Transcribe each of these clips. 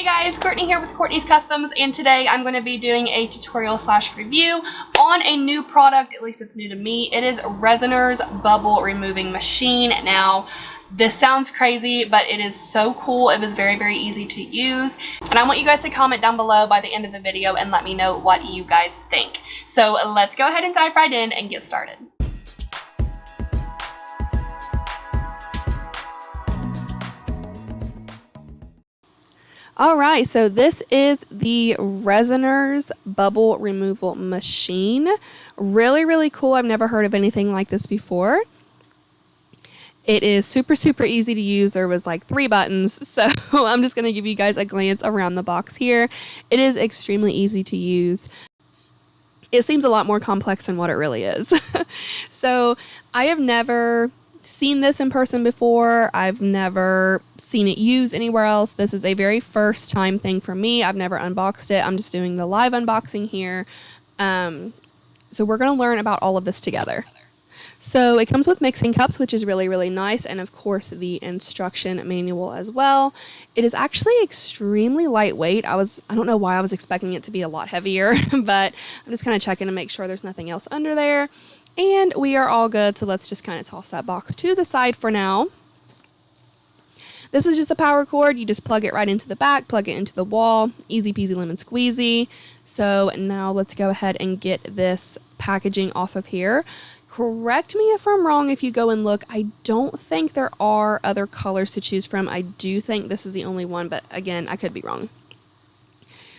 guys, Courtney here with Courtney's Customs, and today I'm going to be doing a tutorial / review on a new product. At least it's new to me. It is Resiner's bubble removing machine. Now, this sounds crazy, but it is so cool. It was very easy to use, and I want you guys to comment down below by the end of the video and let me know what you guys think. So let's go ahead and dive right in and get started. Alright, so this is the Resiner's bubble removal machine. Really cool. I've never heard of anything like this before. It is super easy to use. There was like 3 buttons, so I'm just going to give you guys a glance around the box here. It is extremely easy to use. It seems a lot more complex than what it really is. So I have never seen this in person before. I've never seen it used anywhere else. This is a very first time thing for me. I've never unboxed it. I'm just doing the live unboxing here. So we're going to learn about all of this together. So it comes with mixing cups, which is really nice, and of course the instruction manual as well. It is actually extremely lightweight. I don't know why I was expecting it to be a lot heavier, but I'm just kind of checking to make sure there's nothing else under there. And we are all good, so let's just kind of toss that box to the side for now. This is just a power cord. You just plug it right into the back, plug it into the wall. Easy peasy lemon squeezy. So now let's go ahead and get this packaging off of here. Correct me if I'm wrong if you go and look. I don't think there are other colors to choose from. I do think this is the only one, but again, I could be wrong.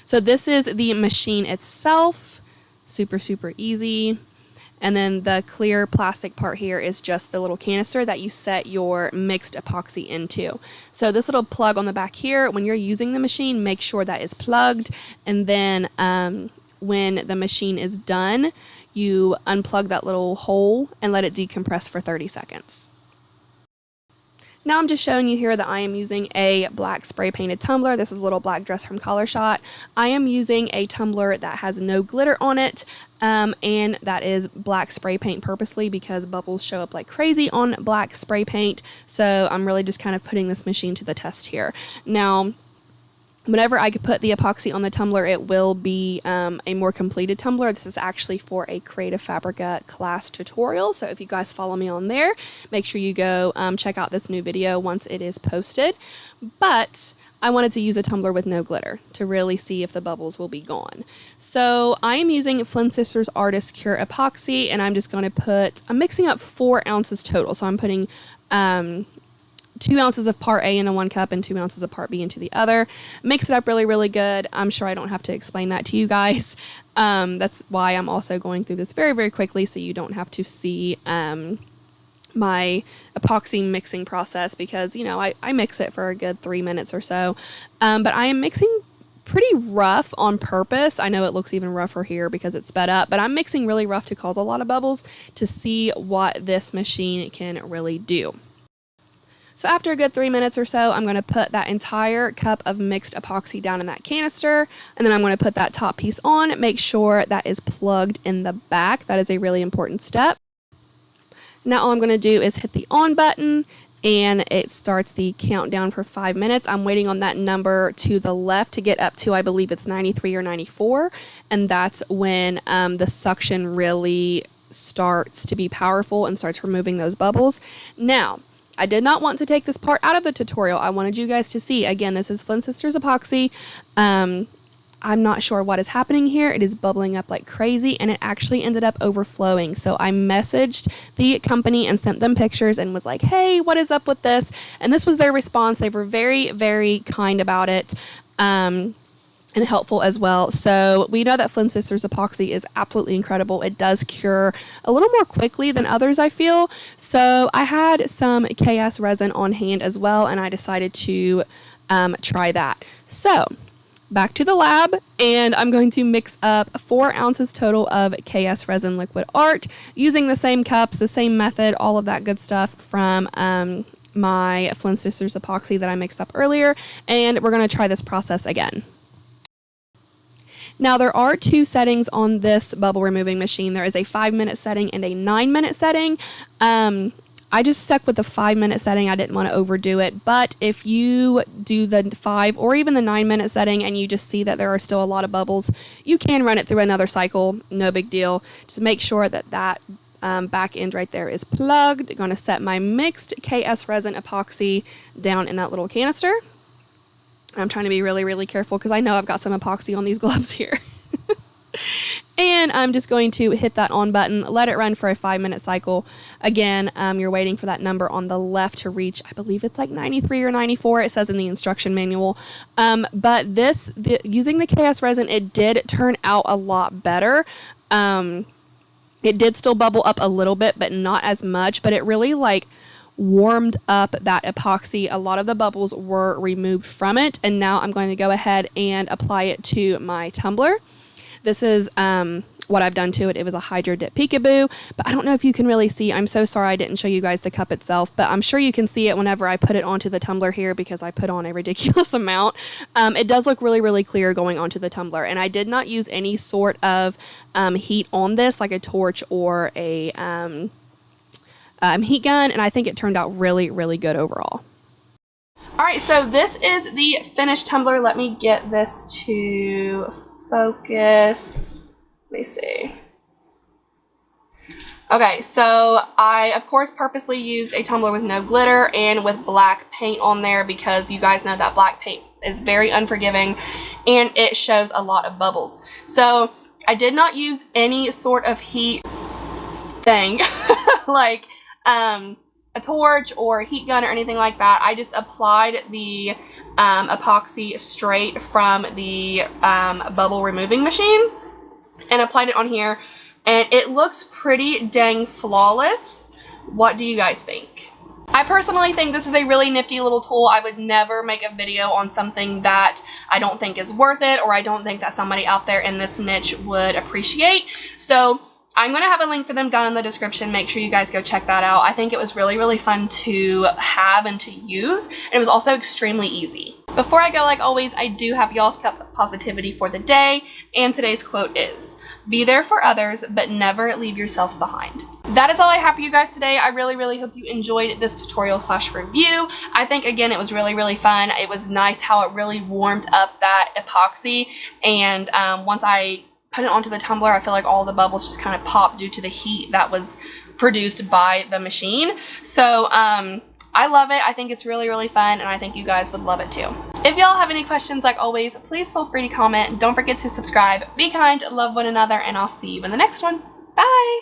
So this is the machine itself. Super easy. And then the clear plastic part here is just the little canister that you set your mixed epoxy into. So this little plug on the back here, when you're using the machine, make sure that is plugged. And then when the machine is done, you unplug that little hole and let it decompress for 30 seconds. Now I'm just showing you here that I am using a black spray painted tumbler. This is a little black dress from Color Shot. I am using a tumbler that has no glitter on it, and that is black spray paint purposely because bubbles show up like crazy on black spray paint. So I'm really just kind of putting this machine to the test here. Now, whenever I could put the epoxy on the tumbler, it will be a more completed tumbler. This is actually for a Creative Fabrica class tutorial. So if you guys follow me on there, make sure you go check out this new video once it is posted. But I wanted to use a tumbler with no glitter to really see if the bubbles will be gone. So I am using Flynn Sisters Artist Cure Epoxy, and I'm just going to I'm mixing up 4 ounces total. So I'm putting 2 ounces of part A into 1 cup and 2 ounces of part B into the other. Mix it up really good. I'm sure I don't have to explain that to you guys. That's why I'm also going through this very quickly, so you don't have to see my epoxy mixing process, because you know I mix it for a good 3 minutes or so. But I am mixing pretty rough on purpose. I know it looks even rougher here because it's sped up, but I'm mixing really rough to cause a lot of bubbles to see what this machine can really do. So after a good 3 minutes or so, I'm going to put that entire cup of mixed epoxy down in that canister, and then I'm going to put that top piece on. Make sure that is plugged in the back. That is a really important step. Now all I'm going to do is hit the on button, and it starts the countdown for 5 minutes. I'm waiting on that number to the left to get up to, I believe it's 93 or 94, and that's when the suction really starts to be powerful and starts removing those bubbles. Now, I did not want to take this part out of the tutorial. I wanted you guys to see. Again, this is Flynn Sisters Epoxy. I'm not sure what is happening here. It is bubbling up like crazy, and it actually ended up overflowing. So I messaged the company and sent them pictures and was like, hey, what is up with this? And this was their response. They were very kind about it. And helpful as well. So we know that Flynn Sisters Epoxy is absolutely incredible. It does cure a little more quickly than others, I feel. So I had some KS resin on hand as well, and I decided to try that. So back to the lab, and I'm going to mix up 4 ounces total of KS Resin Liquid Art using the same cups, the same method, all of that good stuff from my Flynn Sisters Epoxy that I mixed up earlier, and we're going to try this process again. Now there are 2 settings on this bubble removing machine. There is a 5-minute setting and a 9-minute setting. I just stuck with the 5-minute setting. I didn't want to overdo it. But if you do the 5 or even the 9-minute setting and you just see that there are still a lot of bubbles, you can run it through another cycle. No big deal. Just make sure that back end right there is plugged. I'm going to set my mixed KS resin epoxy down in that little canister. I'm trying to be really, really careful because I know I've got some epoxy on these gloves here. And I'm just going to hit that on button, let it run for a 5-minute cycle. Again, you're waiting for that number on the left to reach, I believe it's like 93 or 94, it says in the instruction manual. But using the KS resin, it did turn out a lot better. It did still bubble up a little bit, but not as much, but it really like warmed up that epoxy. A lot of the bubbles were removed from it, and now I'm going to go ahead and apply it to my tumbler. This is what I've done to it. It was a Hydro Dip Peekaboo, but I don't know if you can really see. I'm so sorry I didn't show you guys the cup itself, but I'm sure you can see it whenever I put it onto the tumbler here because I put on a ridiculous amount. It does look really, really clear going onto the tumbler, and I did not use any sort of heat on this, like a torch or a heat gun, and I think it turned out really, really good overall. All right, so this is the finished tumbler. Let me get this to focus. Let me see. Okay, so I, of course, purposely used a tumbler with no glitter and with black paint on there because you guys know that black paint is very unforgiving and it shows a lot of bubbles. So I did not use any sort of heat thing like a torch or a heat gun or anything like that. I just applied the epoxy straight from the bubble removing machine and applied it on here, and it looks pretty dang flawless. What do you guys think? I personally think this is a really nifty little tool. I would never make a video on something that I don't think is worth it, or I don't think that somebody out there in this niche would appreciate. So I'm going to have a link for them down in the description. Make sure you guys go check that out. I think it was really, really fun to have and to use. And it was also extremely easy. Before I go, like always, I do have y'all's cup of positivity for the day. And today's quote is, "Be there for others, but never leave yourself behind." That is all I have for you guys today. I really, really hope you enjoyed this tutorial / review. I think, again, it was really, really fun. It was nice how it really warmed up that epoxy. And once I put it onto the tumbler, I feel like all the bubbles just kind of popped due to the heat that was produced by the machine. So I love it. I think it's really, really fun, and I think you guys would love it too. If y'all have any questions, like always, please feel free to comment. Don't forget to subscribe. Be kind, love one another, and I'll see you in the next one. Bye!